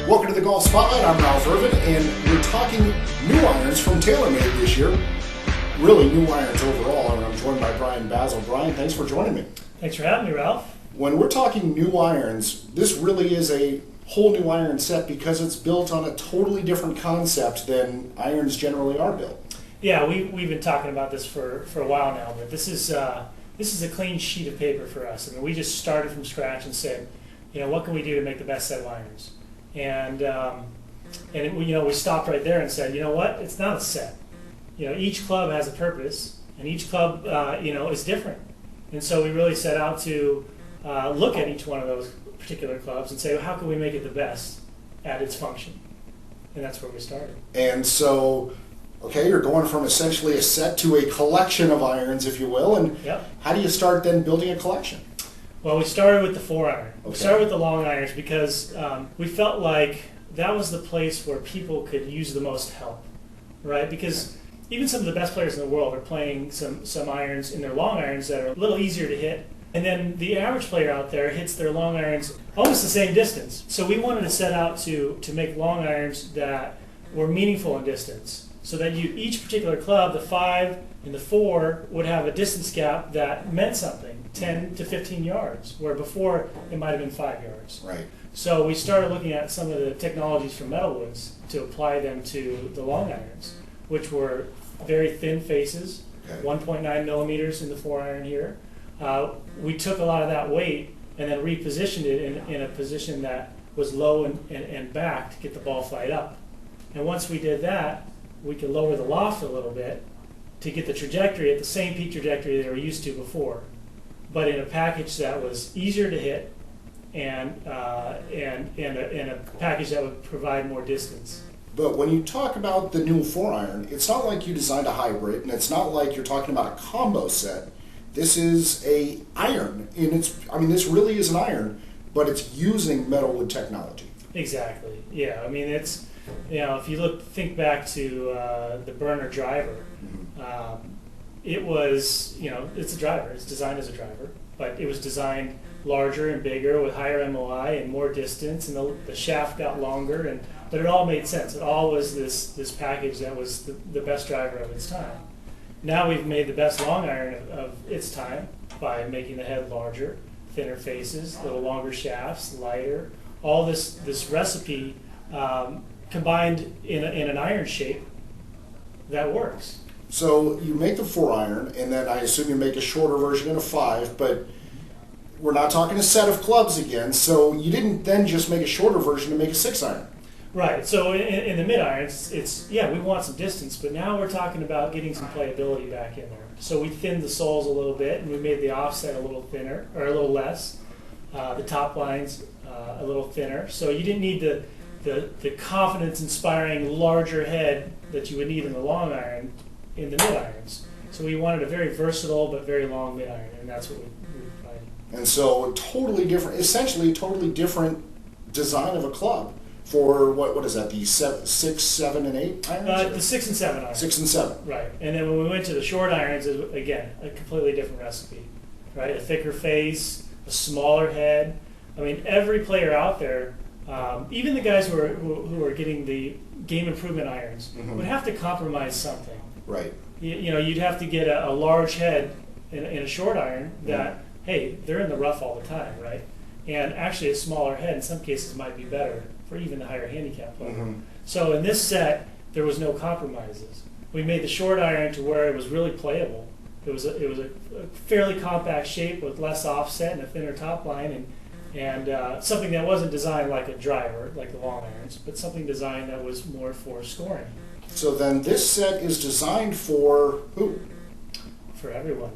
Welcome to the Golf Spotlight. I'm Ralph Irvin, and we're talking new irons from TaylorMade this year. Really new irons overall, and I'm joined by Brian Bazzel. Brian, thanks for joining me. Thanks for having me, Ralph. When we're talking new irons, this really is a whole new iron set because it's built on a totally different concept than irons generally are built. Yeah, we've been talking about this for a while now, but this is a clean sheet of paper for us. I mean, we just started from scratch and said, what can we do to make the best set of irons? And we stopped right there and said, you know what? It's not a set. Each club has a purpose, and each club is different. And so we really set out to look at each one of those particular clubs and say, well, how can we make it the best at its function? And that's where we started. And so, okay, you're going from essentially a set to a collection of irons, if you will. And yep. How do you start then building a collection? Well, we started with the 4-iron. Okay. We started with the long irons because we felt like that was the place where people could use the most help, right? Because even some of the best players in the world are playing some irons in their long irons that are a little easier to hit. And then the average player out there hits their long irons almost the same distance. So we wanted to set out to make long irons that were meaningful in distance, so that each particular club, the 5 and the 4, would have a distance gap that meant something, 10 to 15 yards, where before it might have been 5 yards. Right. So we started looking at some of the technologies from metalwoods to apply them to the long irons, which were very thin faces, okay. 1.9 millimeters in the 4-iron here. We took a lot of that weight and then repositioned it in a position that was low and back to get the ball flight up. And once we did that, we could lower the loft a little bit to get the trajectory at the same peak trajectory they were used to before, but in a package that was easier to hit and a package that would provide more distance. But when you talk about the new 4-iron, it's not like you designed a hybrid, and it's not like you're talking about a combo set. This is a iron, and this really is an iron, but it's using metalwood technology. Exactly. Yeah. I mean, it's if you think back to the burner driver, it was it's a driver. It's designed as a driver, but it was designed larger and bigger with higher MOI and more distance, and the shaft got longer, but it all made sense. It all was this package that was the best driver of its time. Now we've made the best long iron of its time by making the head larger, thinner faces, little longer shafts, lighter. All this recipe combined in an iron shape that works. So you make the 4-iron, and then I assume you make a shorter version in a 5, but we're not talking a set of clubs again, so you didn't then just make a shorter version to make a 6-iron. Right, so in the mid-irons, we want some distance, but now we're talking about getting some playability back in there. So we thinned the soles a little bit, and we made the offset a little thinner, or a little less. The top lines a little thinner, so you didn't need the confidence-inspiring larger head that you would need in the long iron in the mid-irons. So we wanted a very versatile but very long mid-iron, and that's what we provided. And so essentially a totally different design of a club for what is that, the 6, 7, and 8 irons? The 6 and 7 irons. 6 and 7. Right, and then when we went to the short irons, again, a completely different recipe, right? A thicker face, a smaller head. I mean, every player out there, even the guys who are getting the game improvement irons, would have to compromise something. Right. You'd have to get a large head in a short iron that, hey, they're in the rough all the time, right? And actually a smaller head in some cases might be better for even the higher handicap player. So in this set, there was no compromises. We made the short iron to where it was really playable. It was a fairly compact shape with less offset and a thinner top line, and something that wasn't designed like a driver, like the long irons, but something designed that was more for scoring. So then this set is designed for who? For everyone.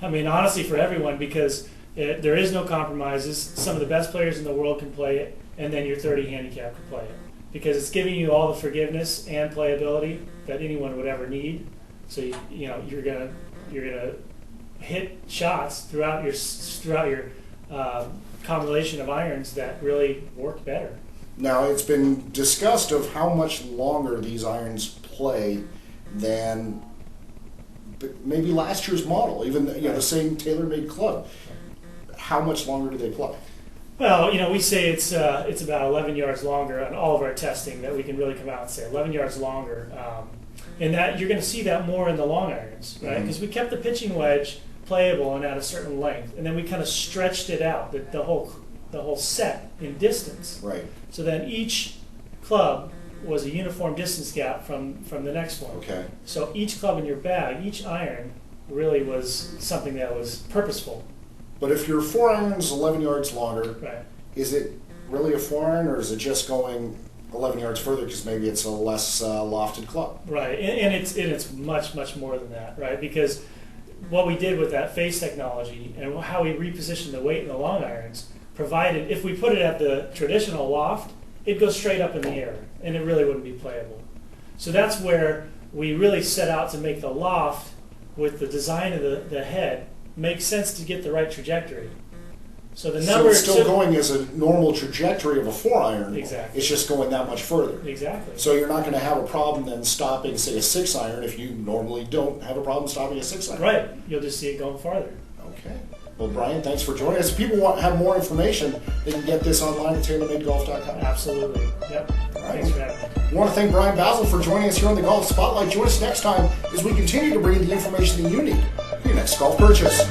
I mean, honestly, for everyone, because there is no compromises. Some of the best players in the world can play it, and then your 30 handicap can play it, because it's giving you all the forgiveness and playability that anyone would ever need. So you're gonna hit shots throughout your combination of irons that really work better. Now, it's been discussed of how much longer these irons play than maybe last year's model, even the same TaylorMade club. How much longer do they play? Well, we say it's about 11 yards longer on all of our testing that we can really come out and say 11 yards longer. And that you're going to see that more in the long irons, right? Because we kept the pitching wedge playable and at a certain length, and then we kind of stretched it out, the whole set in distance. Right. So then each club was a uniform distance gap from the next one. Okay. So each club in your bag, each iron, really was something that was purposeful. But if your 4-iron's 11 yards longer, Right. is it really a 4-iron, or is it just going 11 yards further because maybe it's a less lofted club? Right, and it's much, much more than that, right? Because what we did with that face technology and how we repositioned the weight in the long irons provided, if we put it at the traditional loft, it'd go straight up in the air, and it really wouldn't be playable. So that's where we really set out to make the loft, with the design of the head, make sense to get the right trajectory. So the number. So it's still going as a normal trajectory of a 4-iron. Exactly. It's just going that much further. Exactly. So you're not going to have a problem then stopping, say, a 6-iron if you normally don't have a problem stopping a 6-iron. Right. You'll just see it going farther. Okay. Well, Brian, thanks for joining us. If people have more information, they can get this online at TaylorMadeGolf.com. Absolutely. Yep. All right. Thanks for having me. I want to thank Brian Bazzel for joining us here on the Golf Spotlight. Join us next time as we continue to bring you the information that you need for your next golf purchase.